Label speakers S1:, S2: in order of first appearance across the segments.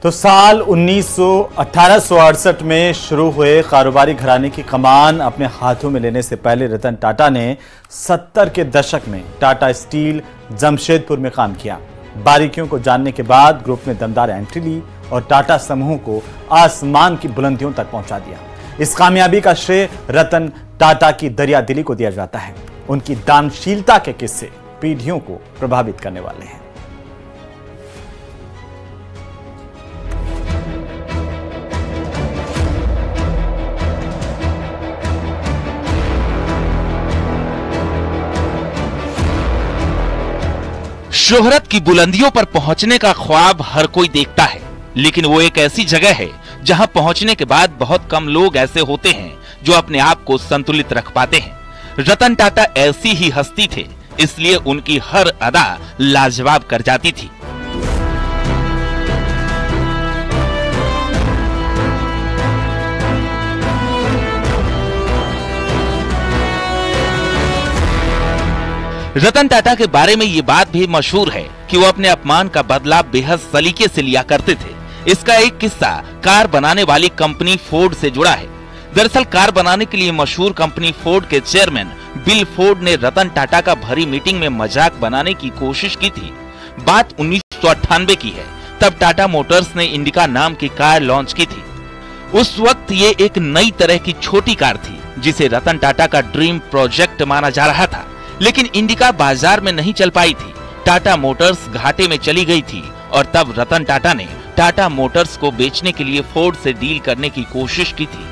S1: तो साल 1868 में शुरू हुए कारोबारी घराने की कमान अपने हाथों में लेने से पहले रतन टाटा ने 70 के दशक में टाटा स्टील जमशेदपुर में काम किया। बारीकियों को जानने के बाद ग्रुप ने दमदार एंट्री ली और टाटा समूह को आसमान की बुलंदियों तक पहुंचा दिया। इस कामयाबी का श्रेय रतन टाटा की दरियादिली को दिया जाता है। उनकी दानशीलता के किस्से पीढ़ियों को प्रभावित करने वाले हैं।
S2: शोहरत की बुलंदियों पर पहुंचने का ख्वाब हर कोई देखता है, लेकिन वो एक ऐसी जगह है जहां पहुंचने के बाद बहुत कम लोग ऐसे होते हैं जो अपने आप को संतुलित रख पाते हैं। रतन टाटा ऐसी ही हस्ती थे, इसलिए उनकी हर अदा लाजवाब कर जाती थी। रतन टाटा के बारे में ये बात भी मशहूर है कि वो अपने अपमान का बदला बेहद सलीके से लिया करते थे। इसका एक किस्सा कार बनाने वाली कंपनी फोर्ड से जुड़ा है। दरअसल कार बनाने के लिए मशहूर कंपनी फोर्ड के चेयरमैन बिल फोर्ड ने रतन टाटा का भरी मीटिंग में मजाक बनाने की कोशिश की थी। बात 1998 की है। तब टाटा मोटर्स ने इंडिका नाम की कार लॉन्च की थी। उस वक्त ये एक नई तरह की छोटी कार थी जिसे रतन टाटा का ड्रीम प्रोजेक्ट माना जा रहा था, लेकिन इंडिका बाजार में नहीं चल पाई थी। टाटा मोटर्स घाटे में चली गई थी और तब रतन टाटा ने टाटा मोटर्स को बेचने के लिए फोर्ड से डील करने की कोशिश की थी।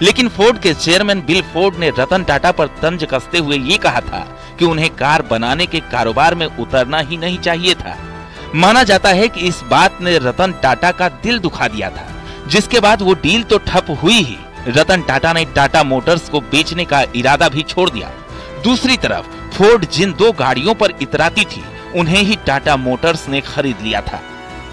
S2: लेकिन फोर्ड के चेयरमैन बिल फोर्ड ने रतन टाटा पर तंज कसते हुए ये कहा था कि उन्हें कार बनाने के कारोबार में उतरना ही नहीं चाहिए था। माना जाता है कि इस बात ने रतन टाटा का दिल दुखा दिया था, जिसके बाद वो डील तो ठप हुई ही, रतन टाटा ने टाटा मोटर्स को बेचने का इरादा भी छोड़ दिया। दूसरी तरफ फोर्ड जिन दो गाड़ियों पर इतराती थी, उन्हें ही टाटा मोटर्स ने खरीद लिया था।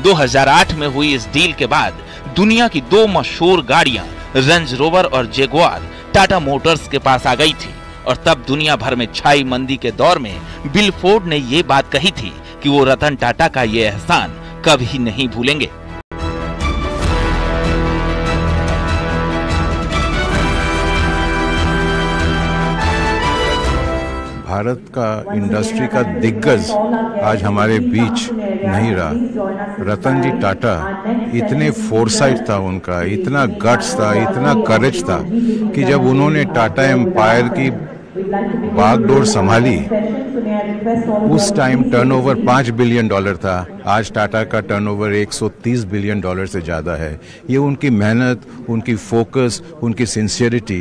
S2: 2008 में हुई इस डील के बाद दुनिया की दो मशहूर गाड़ियां रेंज रोवर और जगुआर टाटा मोटर्स के पास आ गई थी और तब दुनिया भर में छाई मंदी के दौर में बिल फोर्ड ने ये बात कही थी कि वो रतन टाटा का ये एहसान कभी नहीं भूलेंगे।
S3: भारत का इंडस्ट्री का दिग्गज आज हमारे बीच नहीं रहा। रतन जी टाटा इतने फोरसाइट था उनका, इतना गट्स था, इतना करेज था कि जब उन्होंने टाटा एम्पायर की बागडोर संभाली, उस टाइम टर्नओवर $5 बिलियन था। आज टाटा का टर्नओवर $130 बिलियन से ज्यादा है। ये उनकी मेहनत, उनकी फोकस, उनकी सिंसियरिटी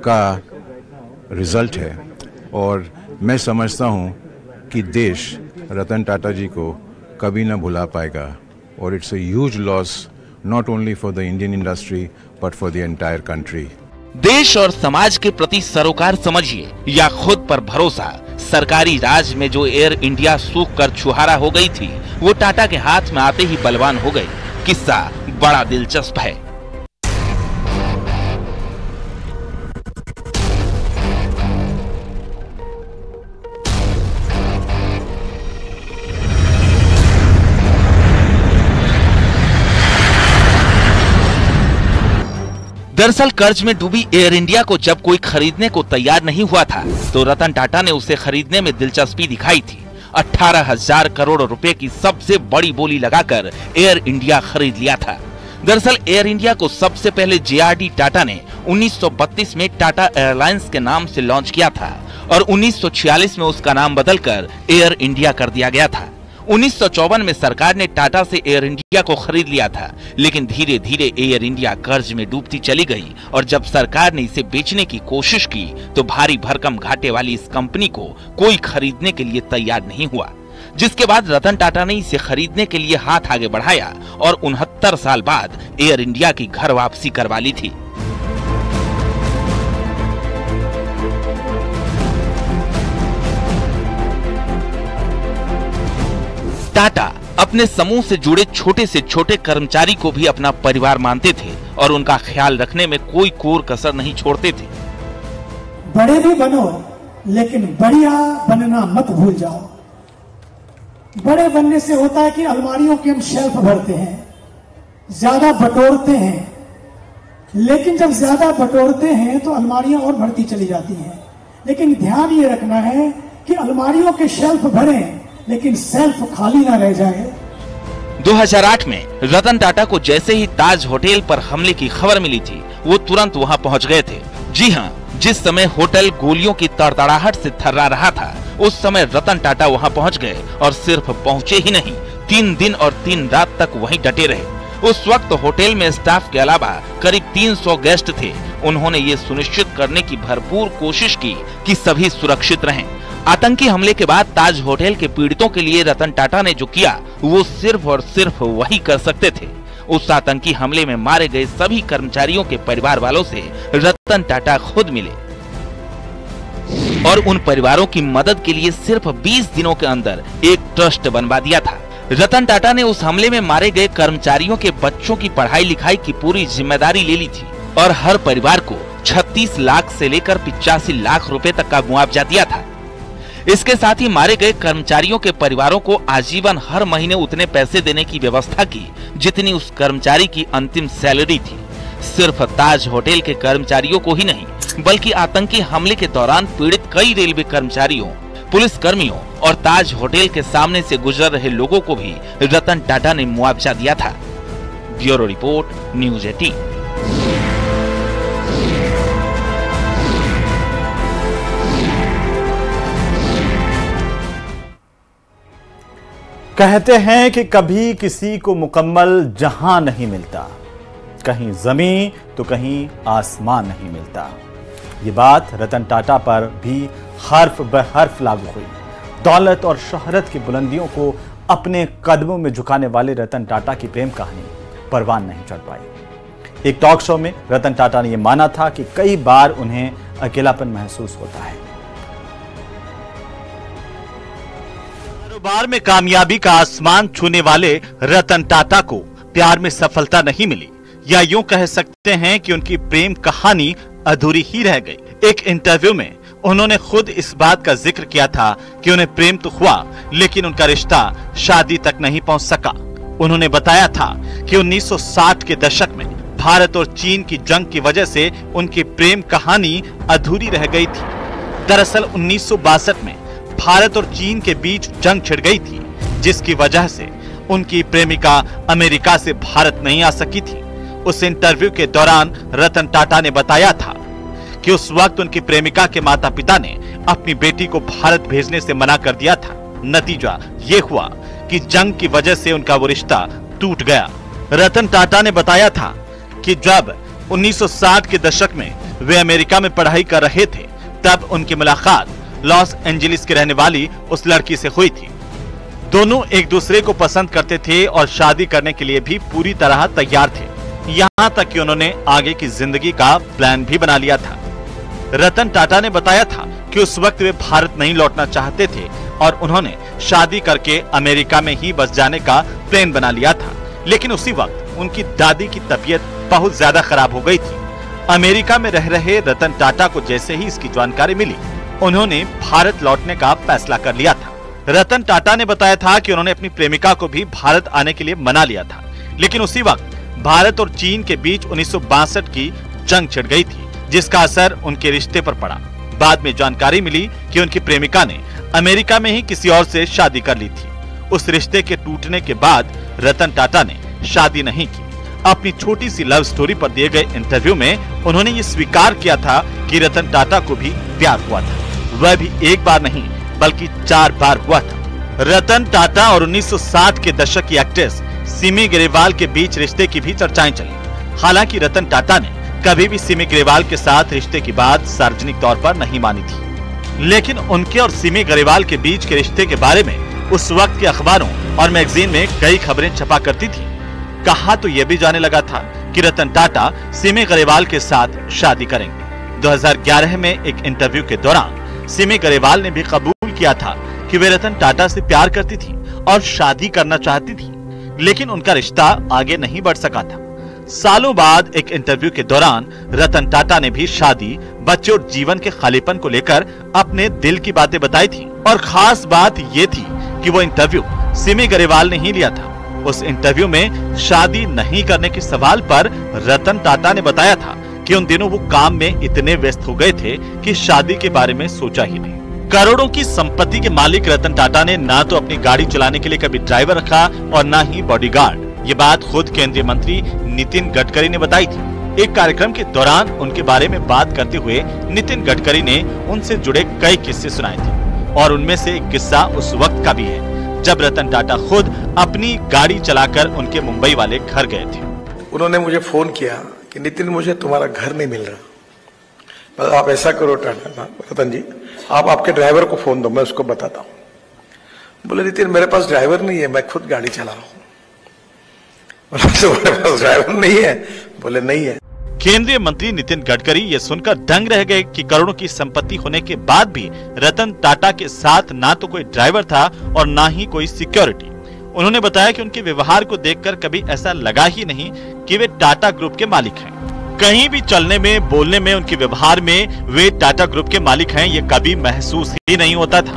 S3: का रिजल्ट है और मैं समझता हूं कि देश रतन टाटा जी को कभी ना भुला पाएगा और it's a huge loss not only for the Indian industry but for the entire country.
S2: देश और समाज के प्रति सरोकार समझिए या खुद पर भरोसा। सरकारी राज में जो एयर इंडिया सूख कर छुहारा हो गई थी, वो टाटा के हाथ में आते ही बलवान हो गई। किस्सा बड़ा दिलचस्प है। दरअसल कर्ज में डूबी एयर इंडिया को जब कोई खरीदने को तैयार नहीं हुआ था, तो रतन टाटा ने उसे खरीदने में दिलचस्पी दिखाई थी। 18,000 करोड़ रुपए की सबसे बड़ी बोली लगाकर एयर इंडिया खरीद लिया था। दरअसल एयर इंडिया को सबसे पहले JRD टाटा ने 1932 में टाटा एयरलाइंस के नाम से लॉन्च किया था और 1946 में उसका नाम बदलकर एयर इंडिया कर दिया गया था। 1954 में सरकार ने टाटा से एयर इंडिया को खरीद लिया था, लेकिन धीरे धीरे एयर इंडिया कर्ज में डूबती चली गई और जब सरकार ने इसे बेचने की कोशिश की तो भारी भरकम घाटे वाली इस कंपनी को कोई खरीदने के लिए तैयार नहीं हुआ, जिसके बाद रतन टाटा ने इसे खरीदने के लिए हाथ आगे बढ़ाया और 69 साल बाद एयर इंडिया की घर वापसी करवा ली थी। टाटा अपने समूह से जुड़े छोटे से छोटे कर्मचारी को भी अपना परिवार मानते थे और उनका ख्याल रखने में कोई कोर कसर नहीं छोड़ते थे।
S4: बड़े भी बनो, लेकिन बढ़िया बनना मत भूल जाओ। बड़े बनने से होता है कि अलमारियों के हम शेल्फ भरते हैं, ज्यादा बटोरते हैं, लेकिन जब ज्यादा बटोरते हैं तो अलमारियां और बढ़ती चली जाती हैं। लेकिन ध्यान ये रखना है कि अलमारियों के शेल्फ भरें, लेकिन सेल्फ खाली ना रह जाए।
S2: 2008 में रतन टाटा को जैसे ही ताज होटल पर हमले की खबर मिली थी, वो तुरंत वहां पहुंच गए थे। जी हां, जिस समय होटल गोलियों की तड़तड़ाहट से थर्रा रहा था, उस समय रतन टाटा वहां पहुंच गए और सिर्फ पहुंचे ही नहीं, 3 दिन और 3 रात तक वहीं डटे रहे। उस वक्त होटल में स्टाफ के अलावा करीब 300 गेस्ट थे। उन्होंने ये सुनिश्चित करने की भरपूर कोशिश की कि सभी सुरक्षित रहें। आतंकी हमले के बाद ताज होटल के पीड़ितों के लिए रतन टाटा ने जो किया, वो सिर्फ और सिर्फ वही कर सकते थे। उस आतंकी हमले में मारे गए सभी कर्मचारियों के परिवार वालों से रतन टाटा खुद मिले और उन परिवारों की मदद के लिए सिर्फ 20 दिनों के अंदर एक ट्रस्ट बनवा दिया था। रतन टाटा ने उस हमले में मारे गए कर्मचारियों के बच्चों की पढ़ाई लिखाई की पूरी जिम्मेदारी ले ली थी और हर परिवार को 36 लाख से लेकर 85 लाख रुपए तक का मुआवजा दिया था। इसके साथ ही मारे गए कर्मचारियों के परिवारों को आजीवन हर महीने उतने पैसे देने की व्यवस्था की जितनी उस कर्मचारी की अंतिम सैलरी थी। सिर्फ ताज होटल के कर्मचारियों को ही नहीं, बल्कि आतंकी हमले के दौरान पीड़ित कई रेलवे कर्मचारियों, पुलिस कर्मियों और ताज होटल के सामने से गुजर रहे लोगों को भी रतन टाटा ने मुआवजा दिया था। Bureau report, news 18।
S1: कहते हैं कि कभी किसी को मुकम्मल जहां नहीं मिलता, कहीं जमीन तो कहीं आसमान नहीं मिलता। ये बात रतन टाटा पर भी हर्फ ब हर्फ लागू हुई। दौलत और शोहरत की बुलंदियों को अपने कदमों में झुकाने वाले रतन टाटा की प्रेम कहानी परवान नहीं चढ़ पाई। एक टॉक शो में रतन टाटा ने यह माना था कि कई बार उन्हें अकेलापन महसूस होता है। कारोबार में कामयाबी का आसमान छूने वाले रतन टाटा को प्यार में सफलता नहीं मिली, या यूं कह सकते हैं कि उनकी प्रेम कहानी अधूरी ही रह गई। एक इंटरव्यू में उन्होंने खुद इस बात का जिक्र किया था कि उन्हें प्रेम तो हुआ, लेकिन उनका रिश्ता शादी तक नहीं पहुंच सका। उन्होंने बताया था कि 1960 के दशक में भारत और चीन की जंग की वजह से उनकी प्रेम कहानी अधूरी रह गई थी। दरअसल 1962 में भारत और चीन के बीच जंग छिड़ गई थी, जिसकी वजह से उनकी प्रेमिका अमेरिका से भारत नहीं आ सकी थी। उस इंटरव्यू के दौरान रतन टाटा ने बताया था कि उस वक्त उनकी प्रेमिका के माता पिता ने अपनी बेटी को भारत भेजने से मना कर दिया था। नतीजा ये हुआ कि जंग की वजह से उनका वो रिश्ता टूट गया। रतन टाटा ने बताया था कि जब 1960 के दशक में वे अमेरिका में पढ़ाई कर रहे थे, तब उनकी मुलाकात लॉस एंजलिस की रहने वाली उस लड़की से हुई थी। दोनों एक दूसरे को पसंद करते थे और शादी करने के लिए भी पूरी तरह तैयार थे। यहाँ तक कि उन्होंने आगे की जिंदगी का प्लान भी बना लिया था। रतन टाटा ने बताया था कि उस वक्त वे भारत नहीं लौटना चाहते थे और उन्होंने शादी करके अमेरिका में ही बस जाने का प्लान बना लिया था। लेकिन उसी वक्त उनकी दादी की तबीयत बहुत ज्यादा खराब हो गई थी। अमेरिका में रह रहे रतन टाटा को जैसे ही इसकी जानकारी मिली, उन्होंने भारत लौटने का फैसला कर लिया था। रतन टाटा ने बताया था कि उन्होंने अपनी प्रेमिका को भी भारत आने के लिए मना लिया था, लेकिन उसी वक्त भारत और चीन के बीच 1962 की जंग छिड़ गई थी, जिसका असर उनके रिश्ते पर पड़ा। बाद में जानकारी मिली कि उनकी प्रेमिका ने अमेरिका में ही किसी और से शादी कर ली थी। उस रिश्ते के टूटने के बाद रतन टाटा ने शादी नहीं की। अपनी छोटी सी लव स्टोरी पर दिए गए इंटरव्यू में उन्होंने ये स्वीकार किया था कि रतन टाटा को भी प्यार हुआ था। वह भी एक बार नहीं बल्कि 4 बार हुआ था। रतन टाटा और 1960 के दशक की एक्ट्रेस सिमी ग्रेवाल के बीच रिश्ते की भी चर्चाएं चली। हालांकि रतन टाटा ने कभी भी सिमी ग्रेवाल के साथ रिश्ते की बात सार्वजनिक तौर पर नहीं मानी थी, लेकिन उनके और सिमी ग्रेवाल के बीच के रिश्ते के बारे में उस वक्त के अखबारों और मैगजीन में कई खबरें छपा करती थी। कहा तो यह भी जाने लगा था कि रतन टाटा सिमी ग्रेवाल के साथ शादी करेंगे। 2011 में एक इंटरव्यू के दौरान सिमी ग्रेवाल ने भी कबूल किया था कि वे रतन टाटा से प्यार करती थी और शादी करना चाहती थी, लेकिन उनका रिश्ता आगे नहीं बढ़ सका था। सालों बाद एक इंटरव्यू के दौरान रतन टाटा ने भी शादी, बच्चे और जीवन के खालीपन को लेकर अपने दिल की बातें बताई थी। और खास बात ये थी कि वो इंटरव्यू सिमी ग्रेवाल ने ही लिया था। उस इंटरव्यू में शादी नहीं करने के सवाल पर रतन टाटा ने बताया था कि उन दिनों वो काम में इतने व्यस्त हो गए थे कि शादी के बारे में सोचा ही नहीं। करोड़ों की संपत्ति के मालिक रतन टाटा ने ना तो अपनी गाड़ी चलाने के लिए कभी ड्राइवर रखा और ना ही बॉडीगार्ड। ये बात खुद केंद्रीय मंत्री नितिन गडकरी ने बताई थी। एक कार्यक्रम के दौरान उनके बारे में बात करते हुए नितिन गडकरी ने उनसे जुड़े कई किस्से सुनाए थे और उनमें से एक किस्सा उस वक्त का भी है जब रतन टाटा खुद अपनी गाड़ी चलाकर उनके मुंबई वाले घर गए थे।
S5: उन्होंने मुझे फोन किया कि नितिन, मुझे तुम्हारा घर नहीं मिल रहा, आप ऐसा करो टाटा रतन जी, आप आपके ड्राइवर को फोन दो, मैं उसको बताता हूँ। बोले नितिन, मेरे पास ड्राइवर नहीं है, मैं खुद गाड़ी चला रहा हूँ। मेरे पास ड्राइवर नहीं है? बोले नहीं है।
S1: केंद्रीय मंत्री नितिन गडकरी ये सुनकर दंग रह गए कि करोड़ों की संपत्ति होने के बाद भी रतन टाटा के साथ ना तो कोई ड्राइवर था और ना ही कोई सिक्योरिटी। उन्होंने बताया कि उनके व्यवहार को देखकर कभी ऐसा लगा ही नहीं कि वे टाटा ग्रुप के मालिक हैं। कहीं भी चलने में, बोलने में, उनके व्यवहार में वे टाटा ग्रुप के मालिक हैं ये कभी महसूस ही नहीं होता था।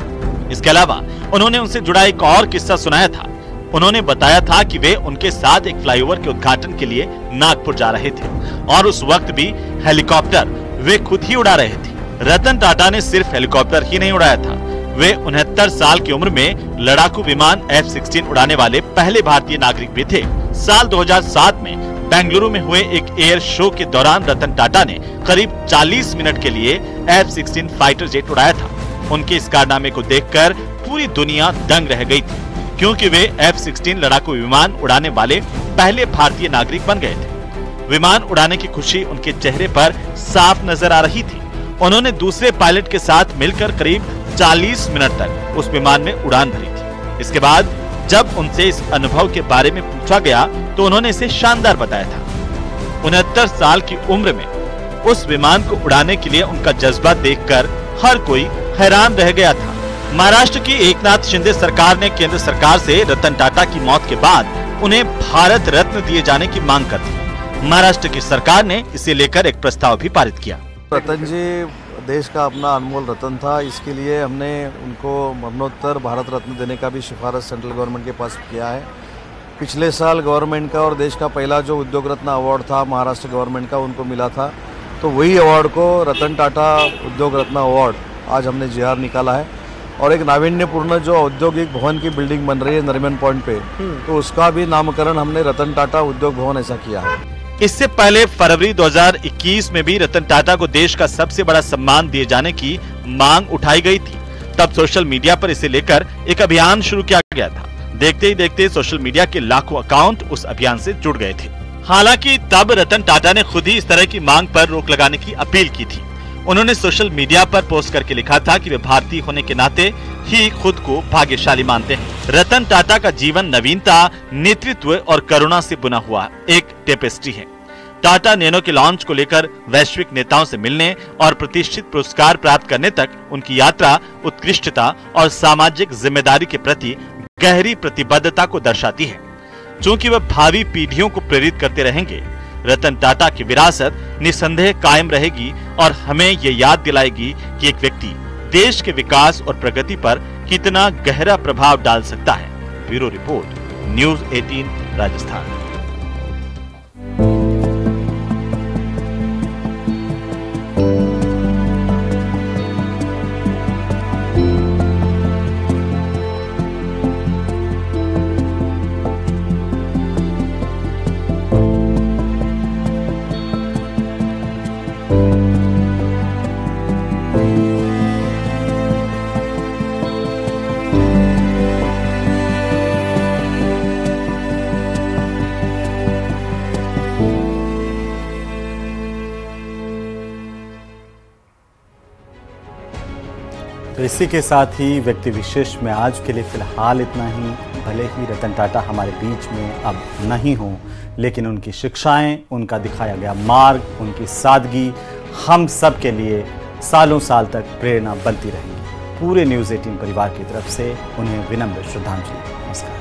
S1: इसके अलावा उन्होंने उनसे जुड़ा एक और किस्सा सुनाया था। उन्होंने बताया था कि वे उनके साथ एक फ्लाईओवर के उद्घाटन के लिए नागपुर जा रहे थे और उस वक्त भी हेलीकॉप्टर वे खुद ही उड़ा रहे थे। रतन टाटा ने सिर्फ हेलीकॉप्टर ही नहीं उड़ाया था, वे 69 साल की उम्र में लड़ाकू विमान F-16 उड़ाने वाले पहले भारतीय नागरिक भी थे। साल 2007 में बेंगलुरु में हुए एक एयर शो के दौरान रतन टाटा ने करीब 40 मिनट के लिए F-16 फाइटर जेट उड़ाया था। उनके इस कारनामे को देखकर पूरी दुनिया दंग रह गई थी, क्योंकि वे F-16 लड़ाकू विमान उड़ाने वाले पहले भारतीय नागरिक बन गए थे। विमान उड़ाने की खुशी उनके चेहरे पर साफ नजर आ रही थी। उन्होंने दूसरे पायलट के साथ मिलकर करीब 40 मिनट तक उस विमान में उड़ान भरी थी। इसके बाद जब उनसे इस अनुभव के बारे में पूछा गया तो उन्होंने इसे शानदार बताया था। 69 साल की उम्र में उस विमान को उड़ाने के लिए उनका जज्बा देखकर हर कोई हैरान रह गया था। महाराष्ट्र की एकनाथ शिंदे सरकार ने केंद्र सरकार से रतन टाटा की मौत के बाद उन्हें भारत रत्न दिए जाने की मांग कर दी। महाराष्ट्र की सरकार ने इसे लेकर एक प्रस्ताव भी पारित किया।
S6: रतन जी देश का अपना अनमोल रतन था, इसके लिए हमने उनको मरणोत्तर भारत रत्न देने का भी सिफारिश सेंट्रल गवर्नमेंट के पास किया है। पिछले साल गवर्नमेंट का और देश का पहला जो उद्योग रत्न अवार्ड था महाराष्ट्र गवर्नमेंट का उनको मिला था, तो वही अवार्ड को रतन टाटा उद्योग रत्न अवार्ड आज हमने JR निकाला है। और एक नावीन्यपूर्ण जो औद्योगिक भवन की बिल्डिंग बन रही है नरीमन पॉइंट पे, तो उसका भी नामकरण हमने रतन टाटा उद्योग भवन ऐसा किया है।
S1: इससे पहले फरवरी 2021 में भी रतन टाटा को देश का सबसे बड़ा सम्मान दिए जाने की मांग उठाई गई थी। तब सोशल मीडिया पर इसे लेकर एक अभियान शुरू किया गया था। देखते ही देखते सोशल मीडिया के लाखों अकाउंट उस अभियान से जुड़ गए थे। हालांकि तब रतन टाटा ने खुद ही इस तरह की मांग पर रोक लगाने की अपील की थी। उन्होंने सोशल मीडिया पर पोस्ट करके लिखा था कि वे भारतीय होने के नाते ही खुद को भाग्यशाली मानते हैं। रतन टाटा का जीवन नवीनता, नेतृत्व और करुणा से बुना हुआ एक टेपेस्ट्री है। टाटा नैनो के लॉन्च को लेकर वैश्विक नेताओं से मिलने और प्रतिष्ठित पुरस्कार प्राप्त करने तक उनकी यात्रा उत्कृष्टता और सामाजिक जिम्मेदारी के प्रति गहरी प्रतिबद्धता को दर्शाती है। चूंकि वह भावी पीढ़ियों को प्रेरित करते रहेंगे, रतन टाटा की विरासत निसंदेह कायम रहेगी और हमें ये याद दिलाएगी कि एक व्यक्ति देश के विकास और प्रगति पर कितना गहरा प्रभाव डाल सकता है। Bureau report, news 18 Rajasthan. तो इसी के साथ ही व्यक्ति विशेष में आज के लिए फिलहाल इतना ही। भले ही रतन टाटा हमारे बीच में अब नहीं हो, लेकिन उनकी शिक्षाएं, उनका दिखाया गया मार्ग, उनकी सादगी हम सब के लिए सालों साल तक प्रेरणा बनती रहेंगी। पूरे न्यूज़ 18 परिवार की तरफ से उन्हें विनम्र श्रद्धांजलि। नमस्कार।